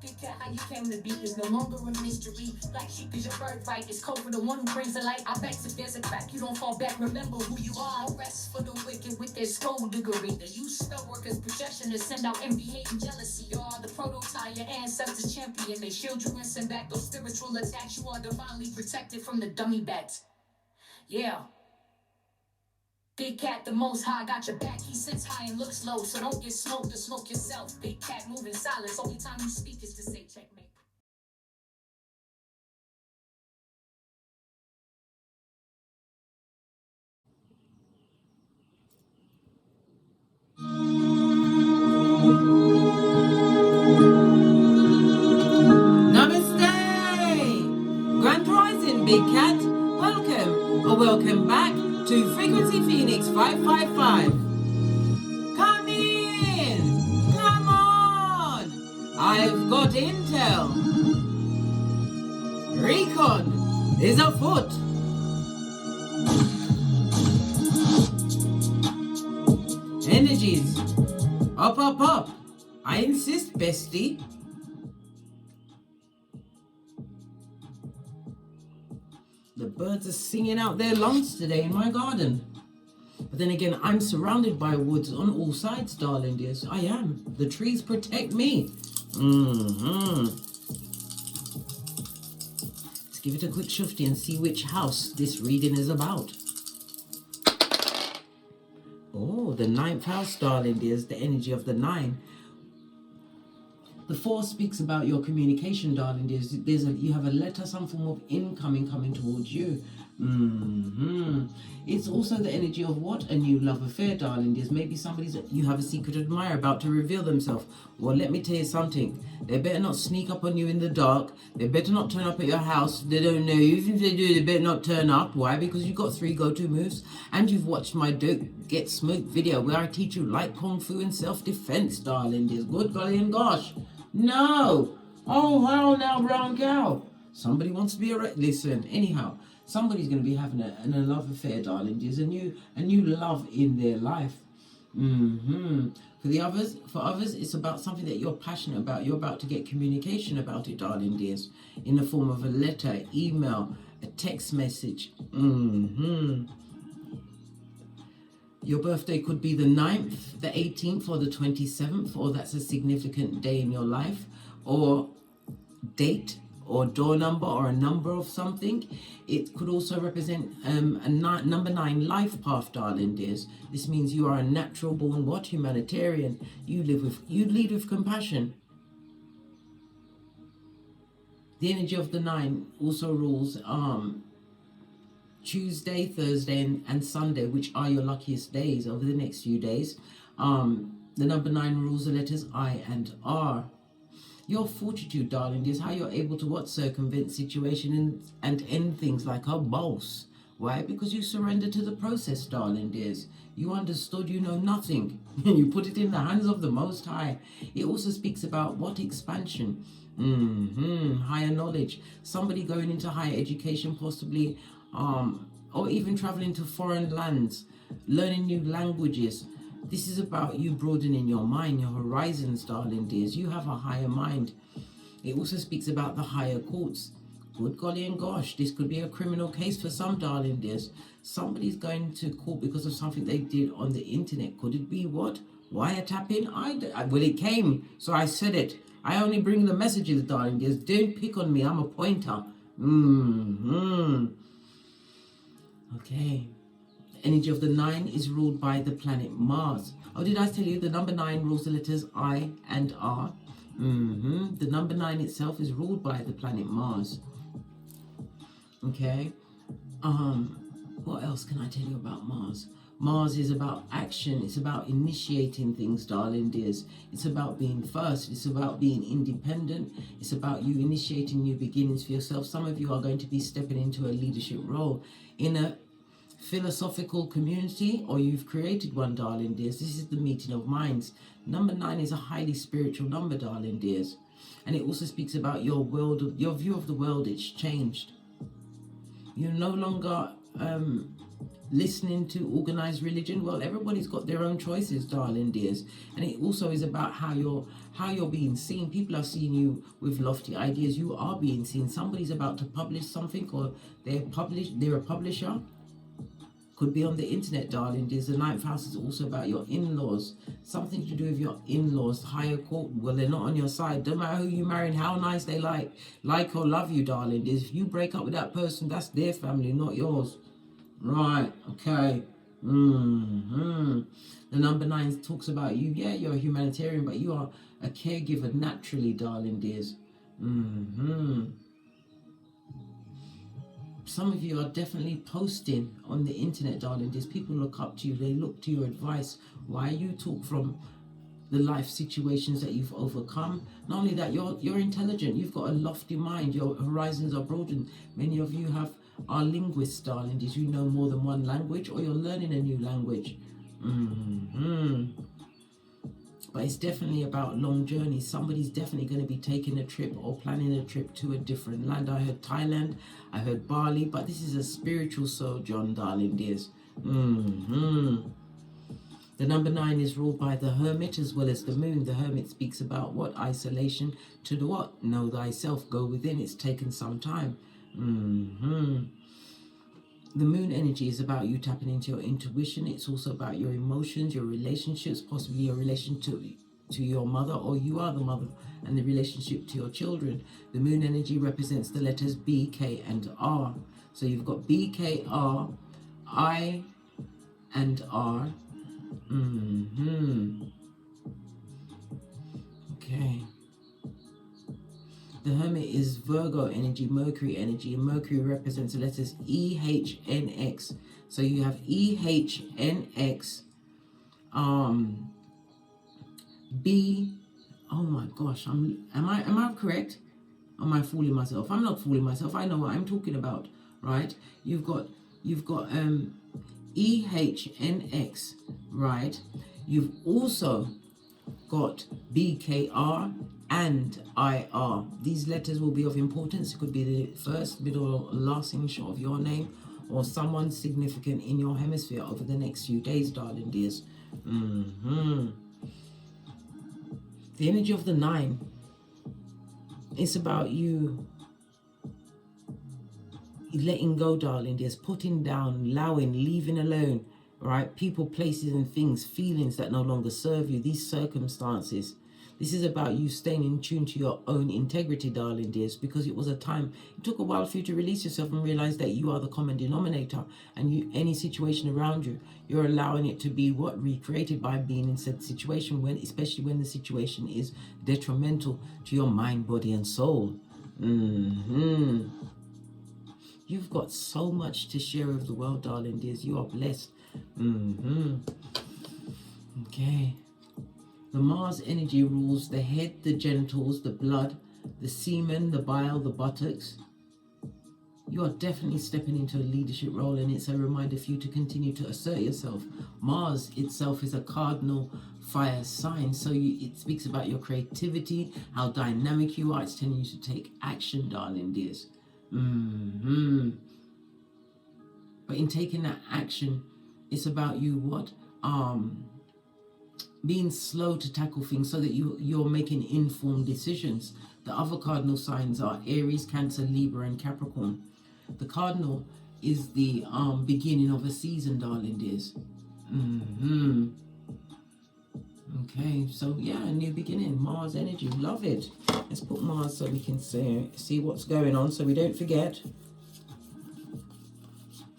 Big cat, how you came to be is no longer a mystery. Black sheep is your birthright. It's code for the one who brings the light. I bet if there's a crack, you don't fall back. Remember who you are. No rest for the wicked with their skullduggery. The use spell workers' projection to send out envy, hate, and jealousy. You are the prototype, your ancestors champion. They shield you and send back those spiritual attacks. You are divinely protected from the dummy bats. Yeah. Big cat, the most high, got your back. He sits high and looks low, so don't get smoked or smoke yourself. Big cat moving silence. Only time you speak is to say checkmate. Namaste! Grand Rising, Big Cat. Welcome, or welcome back to Frequency Phoenix 555. Come in! Come on! I've got intel. Recon is afoot. Energies. Up, up, up. I insist, bestie. The birds are singing out their lungs today in my garden. But then again, I'm surrounded by woods on all sides, darling dears. I am. The trees protect me. Let's give it a quick shufty and see which house this reading is about. Oh, the 9th house, darling dears, the energy of the 9. The 4 speaks about your communication, darling dears. You have a letter, some form of incoming coming towards you. It's also the energy of what? A new love affair, darling dears. Maybe you have a secret admirer about to reveal themselves. Well, let me tell you something. They better not sneak up on you in the dark. They better not turn up at your house. They don't know you. Even if they do, they better not turn up. Why? Because you've got 3 go-to moves. And you've watched my Dope Get Smoked video where I teach you light kung fu and self-defense, darling dears. Good golly and gosh. No. Oh, hell now, brown cow. Somebody wants to be listen, anyhow. Somebody's going to be having a love affair, darling. There's a new love in their life. For others, it's about something that you're passionate about. You're about to get communication about it, darling dears, in the form of a letter, email, a text message. Your birthday could be the 9th, the 18th, or the 27th, or that's a significant day in your life, or date, or door number, or a number of something. It could also represent number 9 life path, darling dears. This means you are a natural born what? Humanitarian. You lead with compassion. The energy of the 9 also rules Tuesday, Thursday, and Sunday, which are your luckiest days over the next few days. The number 9 rules the letters I and R. Your fortitude, darling, is how you're able to circumvent situations and end things like a boss. Why? Because you surrender to the process, darling dears. You understood you know nothing. You put it in the hands of the Most High. It also speaks about what? Expansion. Higher knowledge. Somebody going into higher education, possibly, or even traveling to foreign lands, learning new languages. This is about you broadening your mind, your horizons, darling dears. You have a higher mind. It also speaks about the higher courts. Good golly and gosh, this could be a criminal case for some, darling dears. Somebody's going to court because of something they did on the internet. Could it be what? Wiretapping? Well, it came, so I said it. I only bring the messages, darling dears. Don't pick on me. I'm a pointer. Okay. The energy of the 9 is ruled by the planet Mars. Oh, did I tell you the number 9 rules the letters I and R? The number 9 itself is ruled by the planet Mars. Okay. What else can I tell you about Mars? Mars is about action. It's about initiating things, darling dears. It's about being first. It's about being independent. It's about you initiating new beginnings for yourself. Some of you are going to be stepping into a leadership role in a philosophical community, or you've created one, darling dears. This is the meeting of minds. Number 9 is a highly spiritual number, darling dears. And it also speaks about your world, your view of the world. It's changed. You're no longer listening to organized religion. Well, everybody's got their own choices, darling dears, and it also is about how you're being seen. People are seeing you with lofty ideas. You are being seen. Somebody's about to publish something, or they're a publisher. Could be on the internet, darling dears. The 9th house is also about your in-laws, something to do with your in-laws. Higher court, well, they're not on your side. Don't matter who you marry and how nice they like or love you, darling dears. If you break up with that person, that's their family, not yours. Right, okay. The number 9 talks about you. Yeah, you're a humanitarian, but you are a caregiver naturally, darling dears. Some of you are definitely posting on the internet, darling dears. People look up to you. They look to your advice. Why you talk from the life situations that you've overcome. Not only that, you're intelligent. You've got a lofty mind. Your horizons are broadened. Many of you are linguists, darling. Did you know more than one language, or you're learning a new language? But it's definitely about long journeys. Somebody's definitely going to be taking a trip or planning a trip to a different land. I heard Thailand, I heard Bali, but this is a spiritual sojourn, darling dears. The number 9 is ruled by the Hermit as well as the Moon. The Hermit speaks about what? Isolation. To the what? Know thyself. Go within. It's taken some time. The Moon energy is about you tapping into your intuition. It's also about your emotions, your relationships, possibly your relation to your mother, or you are the mother, and the relationship to your children. The Moon energy represents the letters B, K, and R. So you've got B, K, R, I, and R. Okay. The Hermit is Virgo energy, Mercury energy, and Mercury represents the letters E, H, N, X. So you have E, H, N, X, B. Oh my gosh, am I correct? Am I fooling myself? I'm not fooling myself. I know what I'm talking about, right? You've got E, H, N, X, right? You've also got B, K, R, and IR. These letters will be of importance. It could be the first, middle, or last initial of your name, or someone significant in your hemisphere over the next few days, darling dears. The energy of the 9, it's about you letting go, darling dears, putting down, allowing, leaving alone, right? People, places, and things, feelings that no longer serve you, these circumstances. This is about you staying in tune to your own integrity, darling dears, because it was a time, it took a while for you to release yourself and realize that you are the common denominator, and any situation around you, you're allowing it to be recreated by being in said situation, especially when the situation is detrimental to your mind, body, and soul. You've got so much to share with the world, darling dears. You are blessed. Okay. The Mars energy rules the head, the genitals, the blood, the semen, the bile, the buttocks. You are definitely stepping into a leadership role, and it's a reminder for you to continue to assert yourself. Mars itself is a cardinal fire sign, so it speaks about your creativity, how dynamic you are. It's telling you to take action, darling dears. But in taking that action, it's about you being slow to tackle things so that you're making informed decisions. The other cardinal signs are Aries, Cancer, Libra, and Capricorn. The cardinal is the beginning of a season, darling dears. Okay, so yeah, a new beginning, Mars energy, love it. Let's put Mars so we can see what's going on, so we don't forget.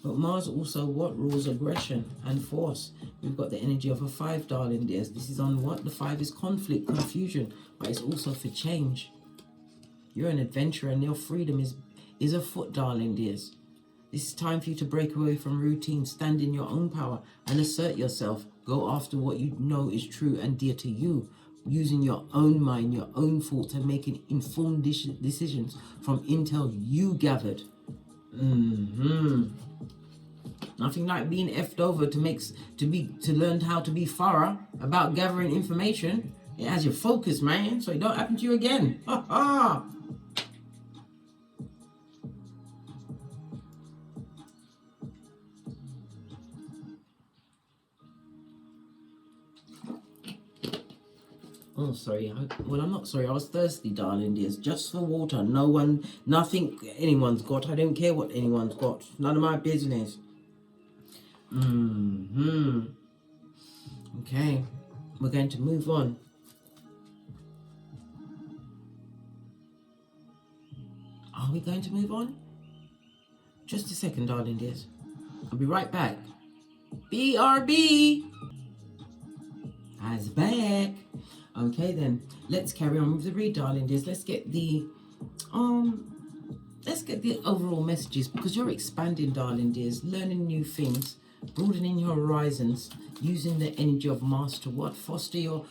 But Mars also rules aggression and force. We've got the energy of a 5, darling dears. This is on what? The 5 is conflict, confusion, but it's also for change. You're an adventurer, and your freedom is afoot, darling dears. This is time for you to break away from routine, stand in your own power, and assert yourself. Go after what you know is true and dear to you, using your own mind, your own thoughts, and making informed decisions from intel you gathered. Nothing like being effed over to learn how to be thorough about gathering information. It has your focus, man, so it don't happen to you again. Ha ha! Oh, sorry. Well, I'm not sorry. I was thirsty, darling dears. Just for water. Nothing anyone's got. I don't care what anyone's got. None of my business. Okay. We're going to move on. Are we going to move on? Just a second, darling dears. I'll be right back. BRB is back. Okay then, let's carry on with the read, darling dears. Let's get the overall messages, because you're expanding, darling dears, learning new things, broadening your horizons, using the energy of master. What? Foster your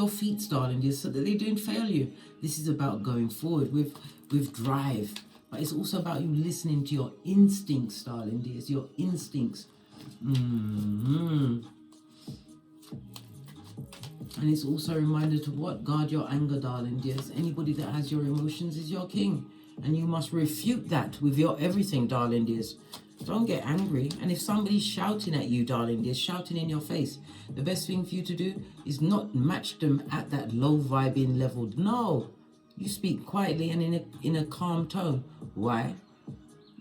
feet, darling dears, so that they don't fail you. This is about going forward with drive, but it's also about you listening to your instincts, darling dears, your instincts. And it's also a reminder to what? Guard your anger, darling dears. Anybody that has your emotions is your king, and you must refute that with your everything, darling dears. Don't get angry. And if somebody's shouting at you, darling dears, shouting in your face, the best thing for you to do is not match them at that low vibing level. No, you speak quietly and in a calm tone. Why?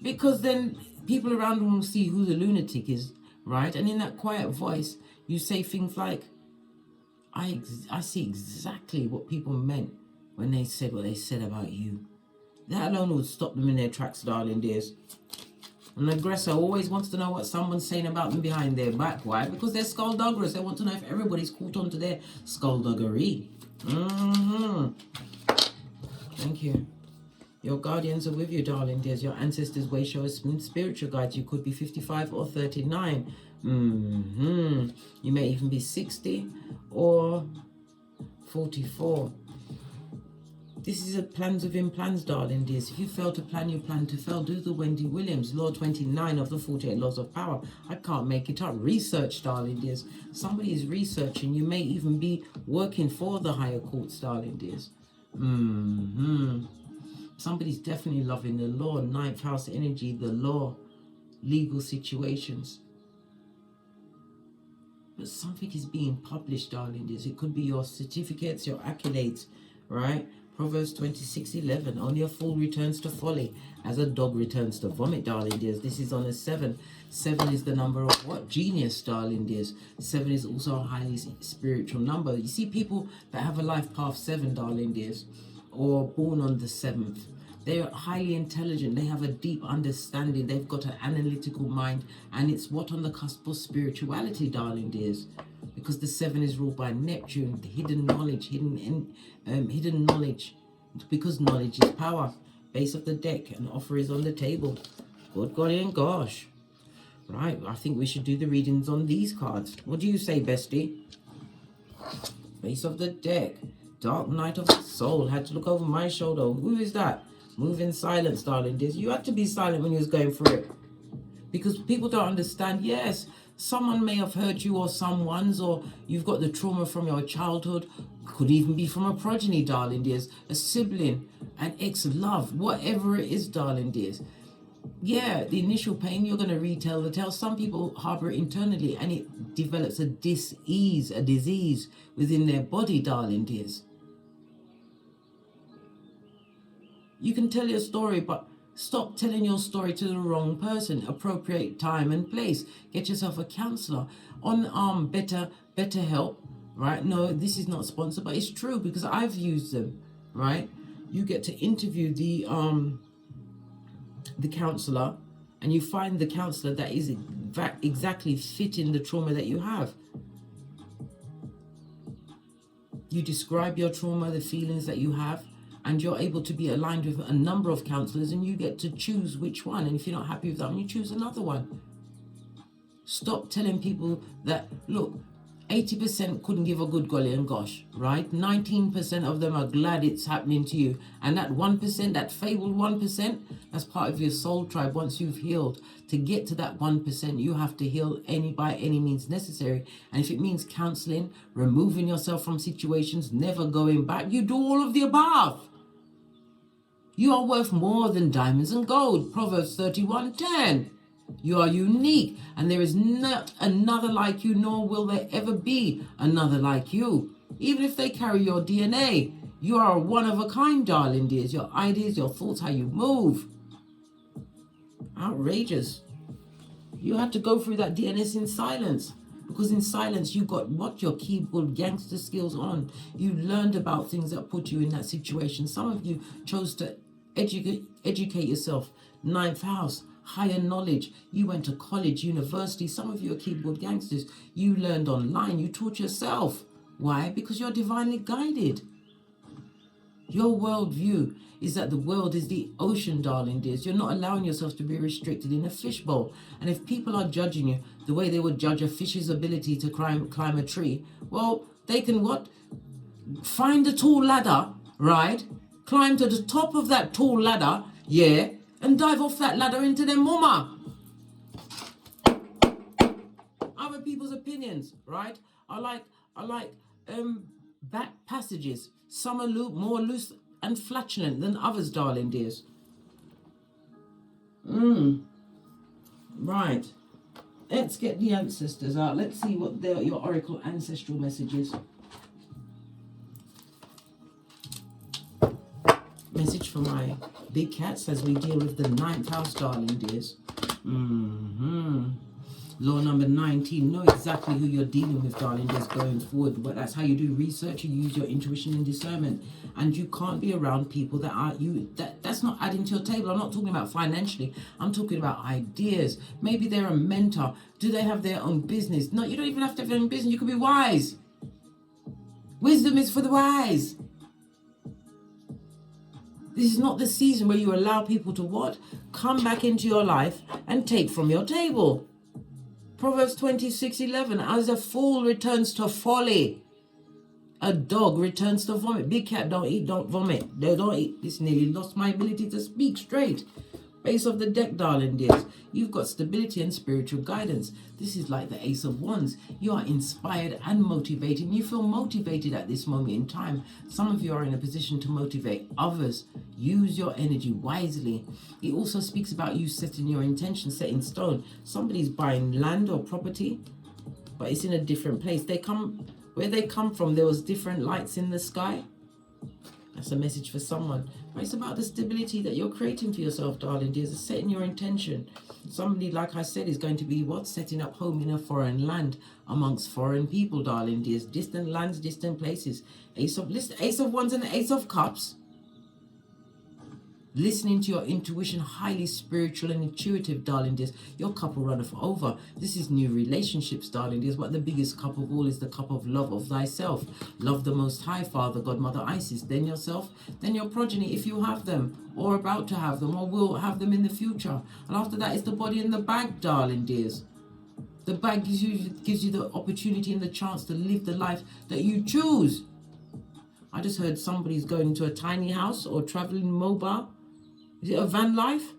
Because then people around them will see who the lunatic is, right? And in that quiet voice, you say things like, I see exactly what people meant when they said what they said about you. That alone would stop them in their tracks, darling dears. An aggressor always wants to know what someone's saying about them behind their back. Why? Because they're skullduggerers. They want to know if everybody's caught on to their skullduggery. Thank you. Your guardians are with you, darling dears. Your ancestors' way show us spiritual guides. You could be 55 or 39. You may even be 60 or 44. This is a plans within plans, darling dears. If you fail to plan, you plan to fail. Do the Wendy Williams, Law 29 of the 48 Laws of Power. I can't make it up. Research, darling dears. Somebody is researching. You may even be working for the higher courts, darling dears. Somebody's definitely loving the law. 9th house energy, the law, legal situations. But something is being published, darling dears. It could be your certificates, your accolades, right? Proverbs 26:11. Only a fool returns to folly, as a dog returns to vomit, darling dears. This is on a 7. 7 is the number of what? Genius, darling dears. 7 is also a highly spiritual number. You see people that have a life path 7, darling dears, or born on the 7th. They're highly intelligent. They have a deep understanding. They've got an analytical mind. And it's what on the cusp of spirituality, darling dears. Because the 7 is ruled by Neptune, the hidden knowledge, hidden knowledge. Because knowledge is power. Base of the deck, an offer is on the table. Good golly and gosh. Right, I think we should do the readings on these cards. What do you say, bestie? Base of the deck. Dark night of the soul. Had to look over my shoulder. Who is that? Move in silence, darling dears. You had to be silent when you was going through it. Because people don't understand. Yes, someone may have hurt you or someone's, or you've got the trauma from your childhood. Could even be from a progeny, darling dears. A sibling, an ex-love, whatever it is, darling dears. Yeah, the initial pain, you're going to retell the tale. Some people harbor it internally and it develops a disease within their body, darling dears. You can tell your story, but stop telling your story to the wrong person. Appropriate time and place. Get yourself a counsellor. On Better Help, right? No, this is not sponsored, but it's true because I've used them, right? You get to interview the counsellor, and you find the counsellor that is exactly fitting the trauma that you have. You describe your trauma, the feelings that you have, and you're able to be aligned with a number of counsellors, and you get to choose which one. And if you're not happy with that one, you choose another one. Stop telling people that, look, 80% couldn't give a good golly and gosh, right? 19% of them are glad it's happening to you. And that 1%, that fabled 1%, that's part of your soul tribe. Once you've healed, to get to that 1%, you have to heal by any means necessary. And if it means counseling, removing yourself from situations, never going back, you do all of the above. You are worth more than diamonds and gold. Proverbs 31:10. You are unique, and there is not another like you, nor will there ever be another like you. Even if they carry your DNA, you are one of a kind, darling dears. Your ideas, your thoughts, how you move. Outrageous. You had to go through that DNS in silence. Because in silence, you got what? Your keyboard gangster skills on. You learned about things that put you in that situation. Some of you chose to educate yourself. 9th house, higher knowledge. You went to college, university. Some of you are keyboard gangsters. You learned online. You taught yourself. Why? Because you're divinely guided. Your worldview is that the world is the ocean, darling dears. You're not allowing yourself to be restricted in a fishbowl. And if people are judging you the way they would judge a fish's ability to climb a tree, well, they can what? Find a tall ladder, right? Climb to the top of that tall ladder, yeah, and dive off that ladder into their mama. Other people's opinions, right? I like back passages. Some are more loose and flatulent than others, darling dears. Right. Let's get the ancestors out. Let's see what your oracle ancestral message is. Message for my big cats as we deal with the 9th house, darling dears. Law number 19. Know exactly who you're dealing with, darling dears, going forward. But that's how you do research. You use your intuition and discernment. And you can't be around people that are that's not adding to your table. I'm not talking about financially. I'm talking about ideas. Maybe they're a mentor. Do they have their own business? No, you don't even have to have your own business. You could be wise. Wisdom is for the wise. This is not the season where you allow people to what? Come back into your life and take from your table. Proverbs 26:11, as a fool returns to folly, a dog returns to vomit. Big cat, don't eat, don't vomit. No, don't eat. This nearly lost my ability to speak straight. Base of the deck, darling dears. You've got stability and spiritual guidance. This is like the Ace of Wands. You are inspired and motivated. You feel motivated at this moment in time. Some of you are in a position to motivate others. Use your energy wisely. It also speaks about you setting your intention, set in stone. Somebody's buying land or property, but it's in a different place. Where they come from, there was different lights in the sky. That's a message for someone. But it's about the stability that you're creating for yourself, darling dears. Setting your intention. Somebody, like I said, is going to be what? Setting up home in a foreign land amongst foreign people, darling dears. Distant lands, distant places. Ace of Wands and Ace of Cups. Listening to your intuition, highly spiritual and intuitive, darling dears. Your cup will runneth over. This is new relationships, darling dears. But the biggest cup of all is the cup of love of thyself. Love the Most High, Father, God, Mother, Isis. Then yourself, then your progeny, if you have them, or about to have them, or will have them in the future. And after that is the body in the bag, darling dears. The bag gives you the opportunity and the chance to live the life that you choose. I just heard somebody's going to a tiny house or traveling mobile. Is it a van life?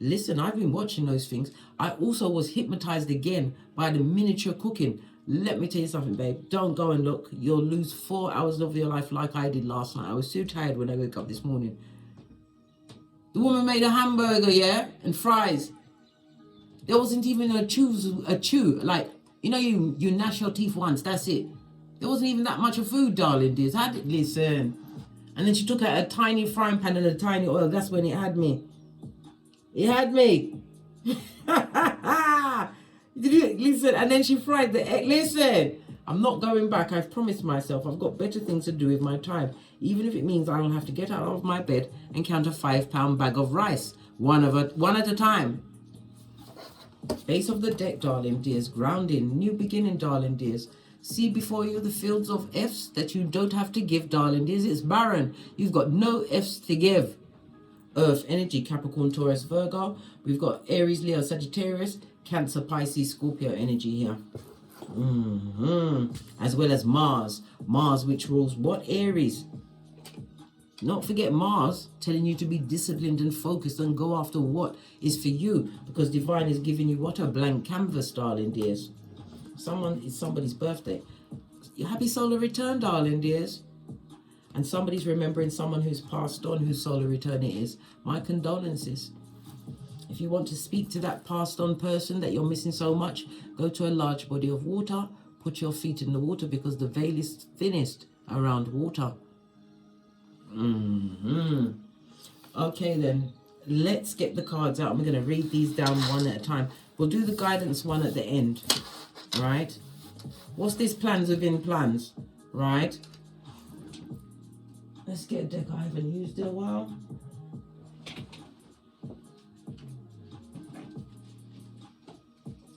Listen, I've been watching those things. I also was hypnotized again by the miniature cooking. Let me tell you something, babe. Don't go and look. You'll lose 4 hours of your life like I did last night. I was so tired when I woke up this morning. The woman made a hamburger, yeah, and fries. There wasn't even a chew. Like, you know, you gnash your teeth once, that's it. There wasn't even that much of food, darling dears. Listen. And then she took out a tiny frying pan and a tiny oil. That's when it had me. It had me. Did you listen? And then she fried the egg. Listen, I'm not going back. I've promised myself. I've got better things to do with my time. Even if it means I don't have to get out of my bed and count a 5-pound bag of rice. One at a time. Base of the deck, darling dears. Grounding. New beginning, darling dears. See before you the fields of F's that you don't have to give, darling dears. It's barren. You've got no F's to give. Earth energy, Capricorn, Taurus, Virgo. We've got Aries, Leo, Sagittarius, Cancer, Pisces, Scorpio energy here. As well as Mars. Mars, which rules what? Aries. Not forget Mars telling you to be disciplined and focused and go after what is for you. Because Divine is giving you what? A blank canvas, darling dears. It's somebody's birthday. Happy solar return, darling dears. And somebody's remembering someone who's passed on, whose solar return it is. My condolences. If you want to speak to that passed on person that you're missing so much, go to a large body of water, put your feet in the water, because the veil is thinnest around water. Okay then, let's get the cards out. I'm going to read these down one at a time. We'll do the guidance one at the end, right? What's this plans within plans, right? Let's get a deck I haven't used in a while.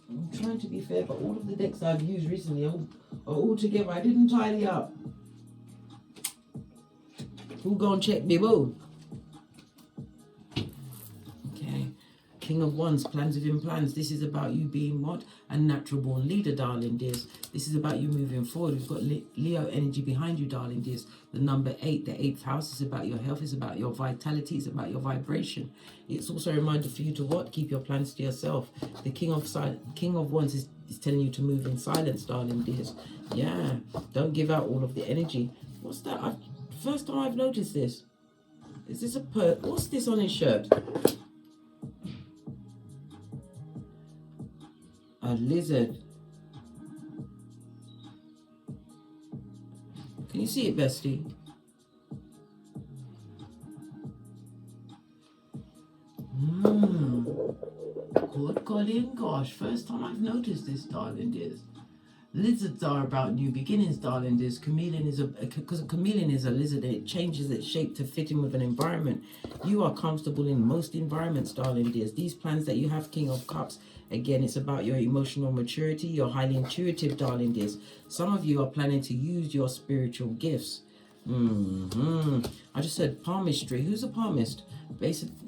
I'm trying to be fair, but all of the decks I've used recently are all together. I didn't tidy up. Who gonna check me, boo? Okay. King of Wands, plans within plans. This is about you being what? A natural born leader, darling dears. This is about you moving forward. We've got Leo energy behind you, darling dears. The number 8, the 8th house, is about your health. It's about your vitality. It's about your vibration. It's also a reminder for you to what? Keep your plans to yourself. The King of Wands is telling you to move in silence, darling dears. Yeah. Don't give out all of the energy. What's that? First time I've noticed this. Is this a what's this on his shirt? A lizard. Can you see it, bestie? Good golly gosh. First time I've noticed this, darling dears. Lizards are about new beginnings, darling dears. Because a chameleon is a lizard, and it changes its shape to fit in with an environment. You are comfortable in most environments, darling dears. These plans that you have, King of Cups, again, it's about your emotional maturity. You're highly intuitive, darling dears. Some of you are planning to use your spiritual gifts. I just said palmistry. Who's a palmist?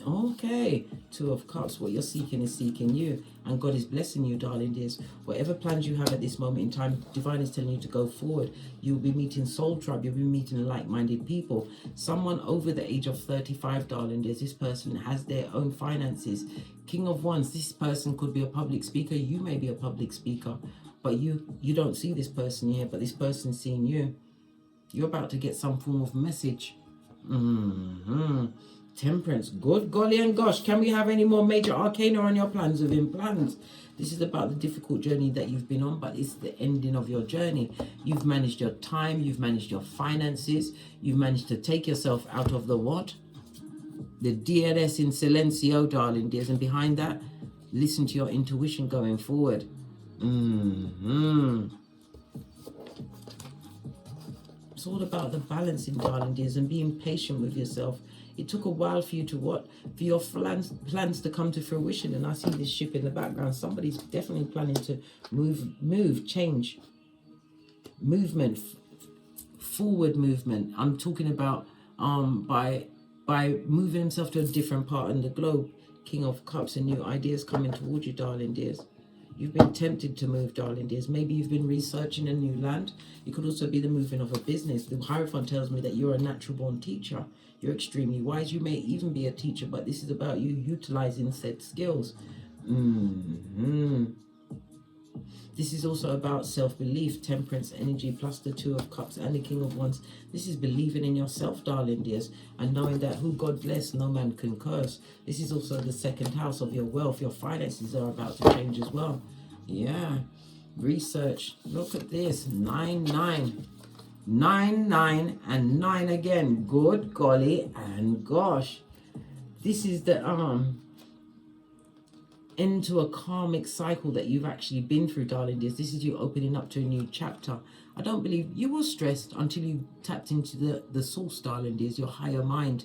Okay. 2 of Cups. What you're seeking is seeking you, and God is blessing you, darling dears. Whatever plans you have at this moment in time, Divine is telling you to go forward. You'll be meeting soul tribe. You'll be meeting like-minded people. Someone over the age of 35, darling dears. This person has their own finances. King of Wands. This person could be a public speaker. You may be a public speaker, but you don't see this person here, but this person's seeing you. You're about to get some form of message. Temperance. Good golly and gosh. Can we have any more major arcana on your plans within plans? This is about the difficult journey that you've been on, but it's the ending of your journey. You've managed your time. You've managed your finances. You've managed to take yourself out of the what? The DNS in silencio, darling dears. And behind that, listen to your intuition going forward. It's all about the balancing, darling dears, and being patient with yourself. It took a while for you to what? For your plans to come to fruition. And I see this ship in the background. Somebody's definitely planning to move, change, movement, forward movement. I'm talking about by moving himself to a different part in the globe. King of Cups, and new ideas coming towards you, darling dears. You've been tempted to move, darling dears. Maybe you've been researching a new land. It could also be the moving of a business. The Hierophant tells me that you're a natural-born teacher. You're extremely wise. You may even be a teacher, but this is about you utilizing said skills. This is also about self-belief, temperance energy, plus the 2 of Cups and the King of Wands. This is believing in yourself, darling dears, and knowing that who God bless, no man can curse. This is also the 2nd house of your wealth. Your finances are about to change as well. Yeah. Research. Look at this. 9, 9. 9, 9, and 9 again. Good golly and gosh. This is the into a karmic cycle that you've actually been through, darling dears. This is you opening up to a new chapter. I don't believe you were stressed until you tapped into the source, darling dears, your higher mind.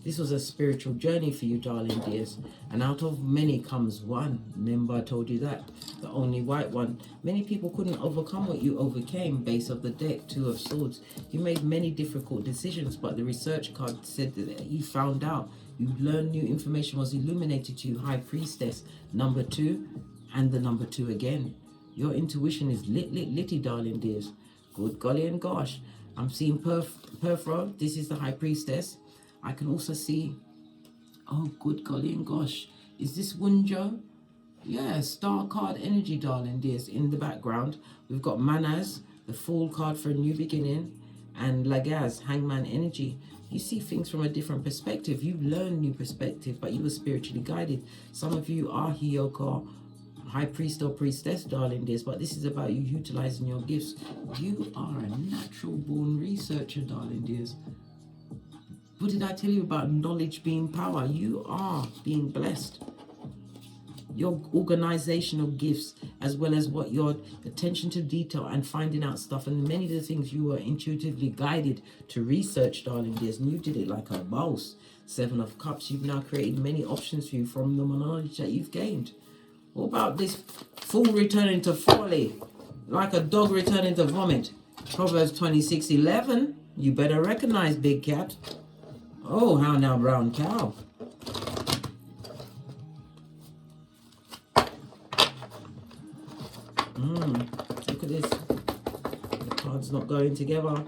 This was a spiritual journey for you, darling dears. And out of many comes one. Remember I told you that. The only white one. Many people couldn't overcome what you overcame. Base of the deck, 2 of Swords. You made many difficult decisions, but the research card said that you found out. You learned new information, was illuminated to you, High Priestess. Number 2, and the number 2 again. Your intuition is litty, darling dears. Good golly and gosh. I'm seeing Perfro. This is the High Priestess. I can also see, oh, good golly and gosh. Is this Wunjo? Yeah, Star card energy, darling dears. In the background, we've got Manas, the Fool card for a new beginning, and Lagaz, Hangman energy. You see things from a different perspective. You learn new perspective, but you were spiritually guided. Some of you are HEYOKA high priest or priestess, darling dears, but this is about you utilizing your gifts. You are a natural born researcher, darling dears. What did I tell you about knowledge being power? You are being blessed. Your organizational gifts, as well as what your attention to detail and finding out stuff, and many of the things you were intuitively guided to research, darling dears, and you did it like a boss. 7 of Cups, you've now created many options for you from the knowledge that you've gained. What about this fool returning to folly, like a dog returning to vomit? Proverbs 26:11, you better recognize, big cat. Oh, how now, brown cow. Look at this. The cards not going together.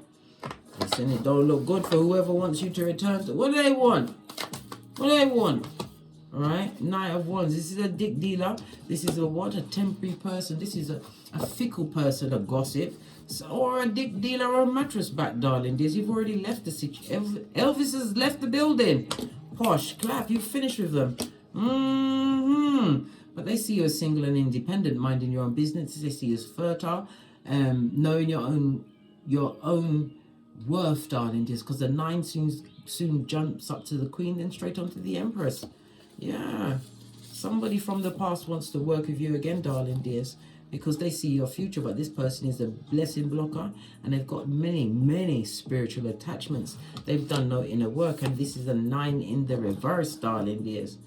Listen, it don't look good for whoever wants you to return to. What do they want? What do they want? Alright, Knight of Wands. This is a dick dealer. This is a what? A temporary person. This is a fickle person, a gossip. So, or a dick dealer or a mattress back, darling. You've already left the situation. Elvis has left the building. Posh, clap, you finished with them. But they see you as single and independent, minding your own business. They see you as fertile, knowing your own worth, darling, just because the 9 soon jumps up to the Queen, then straight onto the Empress. Yeah, somebody from the past wants to work with you again, darling dears, because they see your future. But this person is a blessing blocker, and they've got many spiritual attachments. They've done no inner work, and this is a 9 in the reverse, darling dears.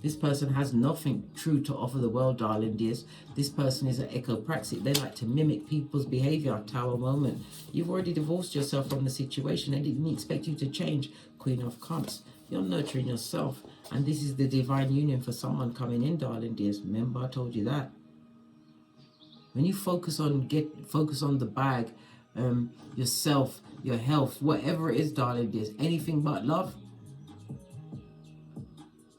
This person has nothing true to offer the world, darling dears. This person is an echopraxic. They like to mimic people's behavior. Tower moment. You've already divorced yourself from the situation. They didn't expect you to change. Queen of Cups. You're nurturing yourself. And this is the divine union for someone coming in, darling dears. Remember, I told you that. When you focus on the bag, yourself, your health, whatever it is, darling dears, anything but love,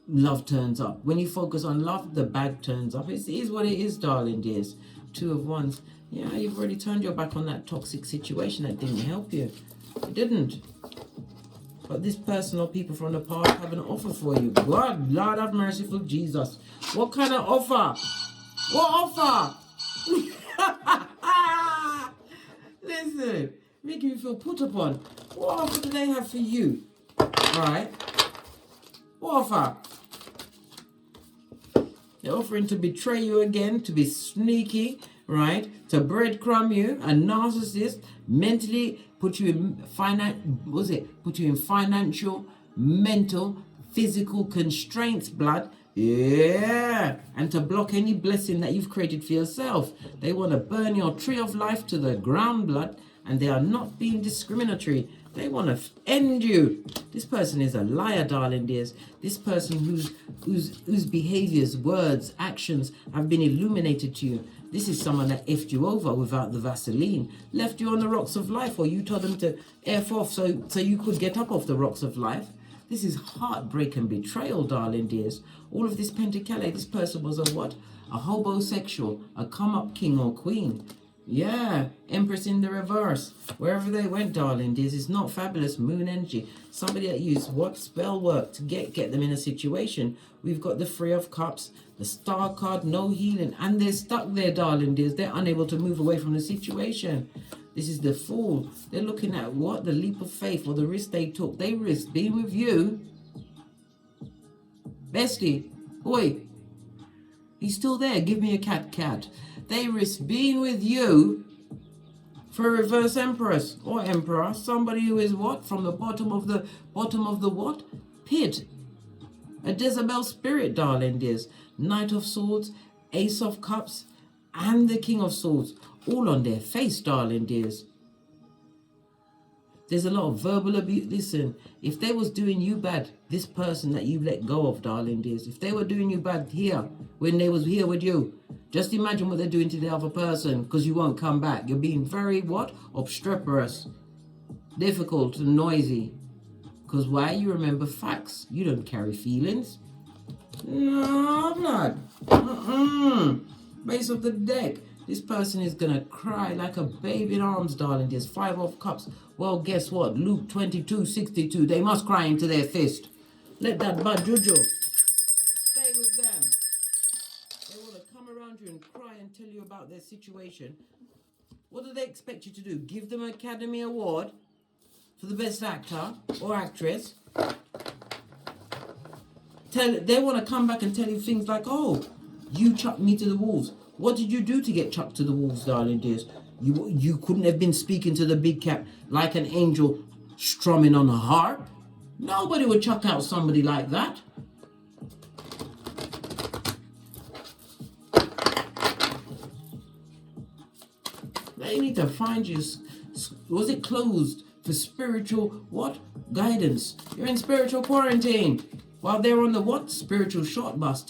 love turns up. When you focus on love, the bag turns up. It is what it is, darling dears. 2 of Wands. Yeah, you've already turned your back on that toxic situation that didn't help you. It didn't. But this person or people from the past have an offer for you. God, Lord have merciful Jesus. What kind of offer? What offer? Listen, making me feel put upon. What offer do they have for you? Alright. What offer? They're offering to betray you again, to be sneaky, right? To breadcrumb you, a narcissist, mentally put you in put you in financial, mental, physical constraints, blood. Yeah, and to block any blessing that you've created for yourself. They want to burn your tree of life to the ground, blood, and they are not being discriminatory. They want to end you. This person is a liar, darling dears. This person whose behaviors, words, actions have been illuminated to you. This is someone that effed you over without the Vaseline, left you on the rocks of life, or you told them to F off so you could get up off the rocks of life. This is heartbreak and betrayal, darling dears. All of this Pentacale, this person was a what? A hobosexual, a come-up king or queen. Yeah, Empress in the reverse. Wherever they went, darling dears, is not fabulous. Moon energy. Somebody that used what? Spell work to get them in a situation. We've got the 3 of Cups, the Star card, no healing. And they're stuck there, darling dears. They're unable to move away from the situation. This is the Fool. They're looking at what? The leap of faith or the risk they took. They risked being with you. Bestie. Oi. He's still there. Give me a cat. They risk being with you for a reverse empress or emperor, somebody who is what? From the bottom of the what? Pit. A Jezebel spirit, darling dears. Knight of Swords, Ace of Cups, and the King of Swords, all on their face, darling dears. There's a lot of verbal abuse. Listen, if they was doing you bad, this person that you let go of, darling dears, if they were doing you bad here, when they was here with you, just imagine what they're doing to the other person, because you won't come back. You're being very, what? Obstreperous, difficult and noisy. Because why? You remember facts. You don't carry feelings. No, blood. Base of the deck. This person is going to cry like a baby in arms, darling. There's 5 of Cups. Well, guess what? Luke 22:62. They must cry into their fist. Let that bad juju stay with them. about their situation, what do they expect you to do? Give them an Academy Award for the best actor or actress? They want to come back and tell you things like, oh, you chucked me to the wolves. What did you do to get chucked to the wolves, darling dears? You couldn't have been speaking to the big cat like an angel strumming on a harp. Nobody would chuck out somebody like that. They need to find you. Was it closed for spiritual what? Guidance. You're in spiritual quarantine. While they're on the what? Spiritual short bus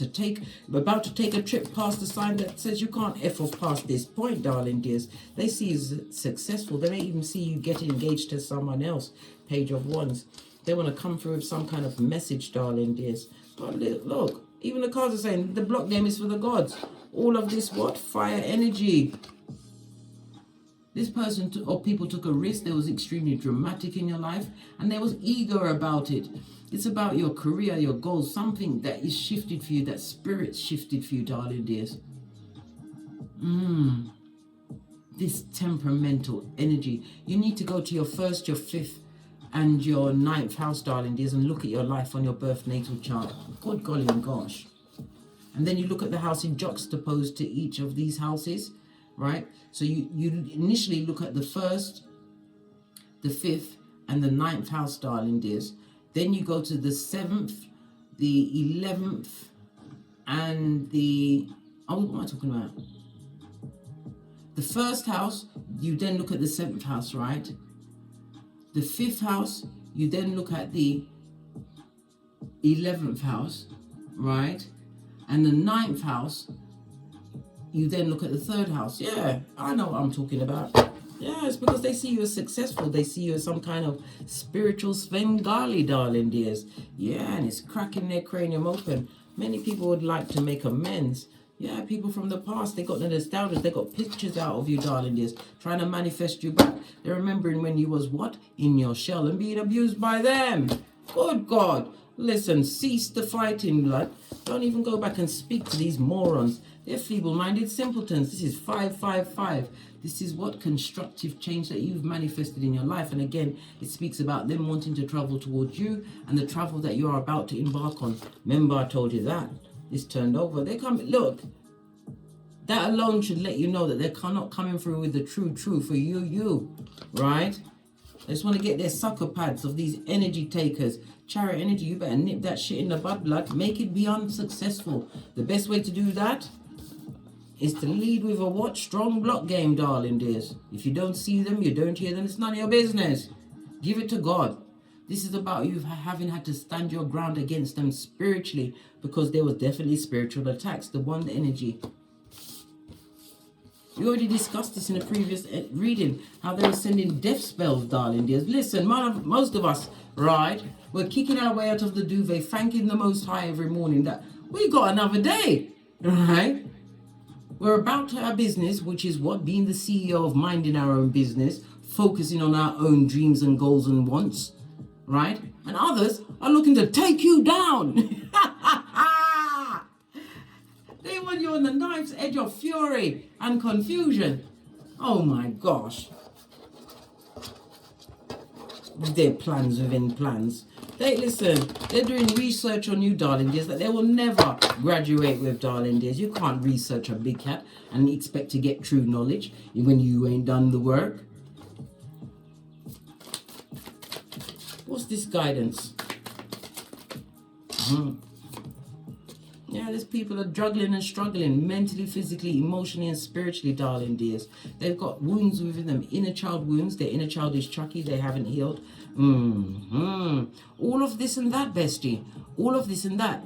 about to take a trip past the sign that says you can't F off past this point, darling dears. They see you as successful. They may even see you get engaged to someone else. Page of Wands. They want to come through with some kind of message, darling dears. But look, even the cards are saying the block game is for the gods. All of this what? Fire energy. This person or people took a risk. They was extremely dramatic in your life and they was eager about it. It's about your career, your goals, something that is shifted for you, that spirit shifted for you, darling dears. This temperamental energy. You need to go to your first, your fifth, and your ninth house, darling dears, and look at your life on your birth natal chart. Good golly and gosh. And then you look at the house in juxtaposed to each of these houses, right? So you initially look at the first, the fifth, and the ninth house, darling dears. Then you go to the 7th, the 11th, and the... Oh, what am I talking about? The first house, you then look at the 7th house, right? The 5th house, you then look at the 11th house, right? And the 9th house, you then look at the 3rd house. Yeah, I know what I'm talking about. Yeah, it's because they see you as successful. They see you as some kind of spiritual Svengali, darling dears. Yeah, and it's cracking their cranium open. Many people would like to make amends. Yeah, people from the past, they got the nostalgia. They got pictures out of you, darling dears, trying to manifest you back. They're remembering when you was what? In your shell and being abused by them. Good God. Listen, cease the fighting, blood. Don't even go back and speak to these morons. They're feeble-minded simpletons. This is 555. This is what constructive change that you've manifested in your life. And again, it speaks about them wanting to travel towards you and the travel that you are about to embark on. Remember, I told you that. It's turned over. They come. Look, that alone should let you know that they're not coming through with the true for you, right? They just want to get their sucker pads of these energy takers. Chariot energy, you better nip that shit in the bud, blood. Make it be unsuccessful. The best way to do that is to lead with a what? Strong block game, darling dears. If you don't see them, you don't hear them, it's none of your business. Give it to God. This is about you having had to stand your ground against them spiritually, because there was definitely spiritual attacks. The one energy. We already discussed this in a previous reading, how they were sending death spells, darling dears. Listen, most of us, right, we're kicking our way out of the duvet, thanking the Most High every morning that we got another day, right? We're about our business, which is what? Being the CEO of minding our own business, focusing on our own dreams and goals and wants, right? And others are looking to take you down. They want you on the knife's edge of fury and confusion. Oh my gosh. Their plans within plans. Listen, they're doing research on you, darling dears, that they will never graduate with, darling dears. You can't research a big cat and expect to get true knowledge when you ain't done the work. What's this guidance? Yeah, these people are juggling and struggling mentally, physically, emotionally, and spiritually, darling dears. They've got wounds within them, inner child wounds. Their inner child is chucky. They haven't healed. All of this and that, bestie. All of this and that.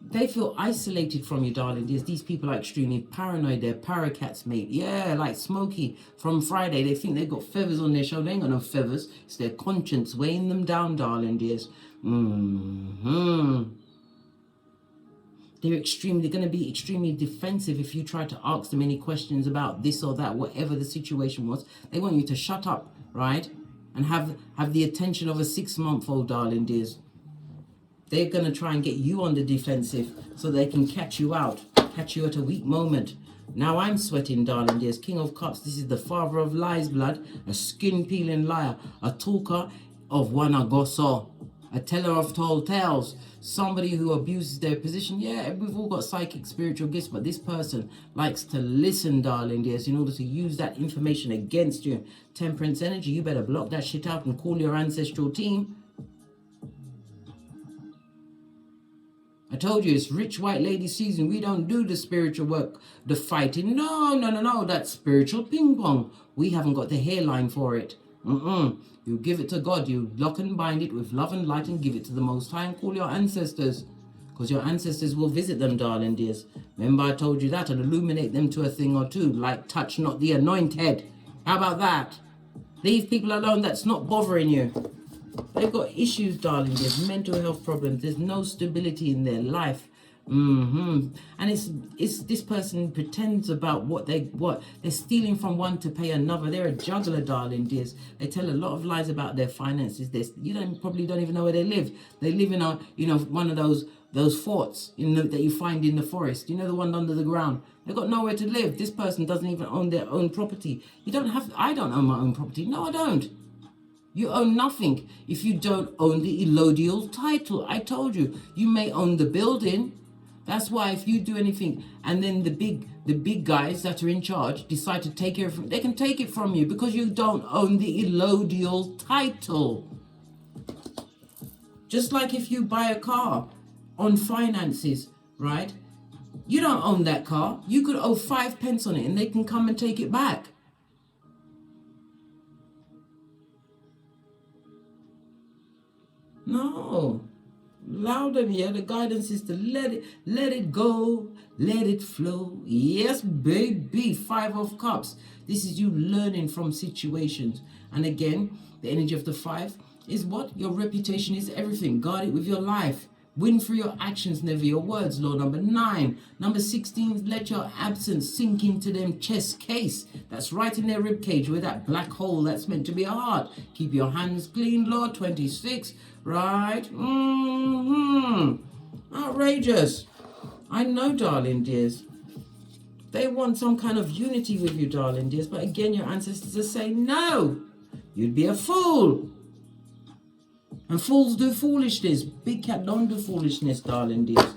They feel isolated from you, darling dears. These people are extremely paranoid. They're paracats, mate. Yeah, like Smokey from Friday. They think they've got feathers on their show. They ain't got no feathers. It's their conscience weighing them down, darling dears. They're going to be extremely defensive if you try to ask them any questions about this or that, whatever the situation was. They want you to shut up, right? And have the attention of a 6-month-old, darling dears. They're going to try and get you on the defensive so they can catch you out. catch you at a weak moment. Now I'm sweating, darling dears. King of Cups, this is the father of lies, blood. A skin-peeling liar. A talker of wanagoso. A teller of tall tales. Somebody who abuses their position. Yeah, we've all got psychic, spiritual gifts, but this person likes to listen, darling dears, in order to use that information against you. Temperance energy, you better block that shit out and call your ancestral team. I told you, it's rich white lady season. We don't do the spiritual work, the fighting. No. That's spiritual ping pong. We haven't got the hairline for it. You give it to God. You lock and bind it with love and light and give it to the Most High and call your ancestors. Because your ancestors will visit them, darling dears. Remember I told you that, and illuminate them to a thing or two. Like touch not the anointed. How about that? Leave people alone that's not bothering you. They've got issues, darling. There's mental health problems. There's no stability in their life. And it's this person pretends about what they're stealing from one to pay another. They're a juggler, darling dears. They tell a lot of lies about their finances. Probably don't even know where they live. They live in one of those forts that you find in the forest. You know, the one under the ground. They've got nowhere to live. This person doesn't even own their own property. I don't own my own property. No, I don't. You own nothing if you don't own the elodial title. I told you, you may own the building. That's why if you do anything and then the big guys that are in charge decide to take it from, they can take it from you because you don't own the elodial title. Just like if you buy a car on finances, right? You don't own that car. You could owe 5 pence on it and they can come and take it back. No. Louder here. The guidance is to let it go, let it flow. Yes, baby. 5 of Cups. This is you learning from situations. And again, the energy of the 5 is what? Your reputation is everything. Guard it with your life. Win through your actions, never your words, Lord. Number 9. Number 16, let your absence sink into them chest case. That's right in their rib cage with that black hole that's meant to be a heart. Keep your hands clean, Lord. 26. Right? Outrageous. I know, darling dears. They want some kind of unity with you, darling dears. But again, your ancestors are saying, no. You'd be a fool. And fools do foolishness. Big cat don't do foolishness, darling dears.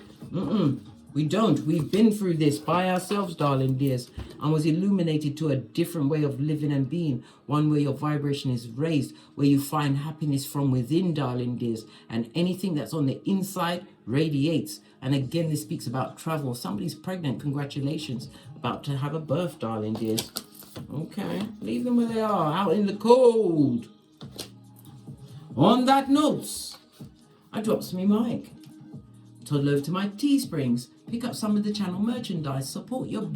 We don't. We've been through this by ourselves, darling dears, and was illuminated to a different way of living and being. One where your vibration is raised, where you find happiness from within, darling dears. And anything that's on the inside radiates. And again, this speaks about travel. Somebody's pregnant. Congratulations. About to have a birth, darling dears. Okay. Leave them where they are, out in the cold. On that note, I drops me mic. Toddle over to my Teesprings. Pick up some of the channel merchandise. Support your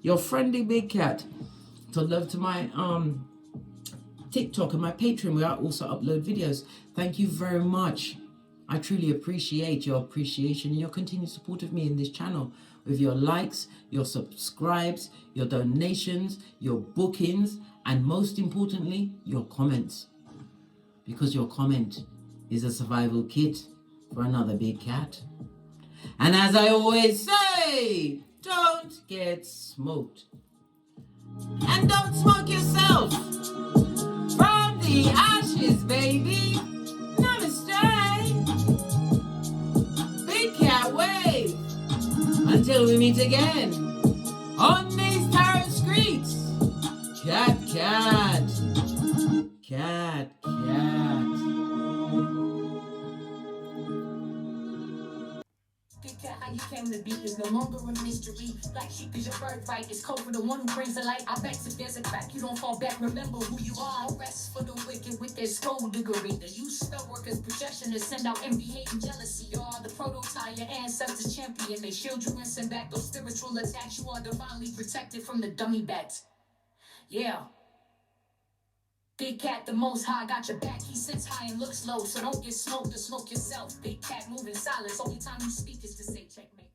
your friendly big cat. Toddle over to my TikTok and my Patreon where I also upload videos. Thank you very much. I truly appreciate your appreciation and your continued support of me in this channel. With your likes, your subscribes, your donations, your bookings, and most importantly, your comments. Because your comment is a survival kit for another big cat. And as I always say, don't get smoked. And don't smoke yourself. From the ashes, baby. Namaste. Big cat wave. Until we meet again on these tarot streets. Cat, cat. Cat, cat. How you came to be is no longer a mystery. Black sheep is your birthright. It's code for the one who brings the light. I bet if there's a crack, you don't fall back. Remember who you are. No rest for the wicked with their skullduggery. The you spell workers' projection to send out envy, hate, and jealousy. You are the prototype, your ancestors champion. They shield you and send back those spiritual attacks. You are divinely protected from the dummy bats. Yeah. Big cat, the most high, got your back. He sits high and looks low, so don't get smoked or smoke yourself. Big cat, moving silence. Only time you speak is to say checkmate.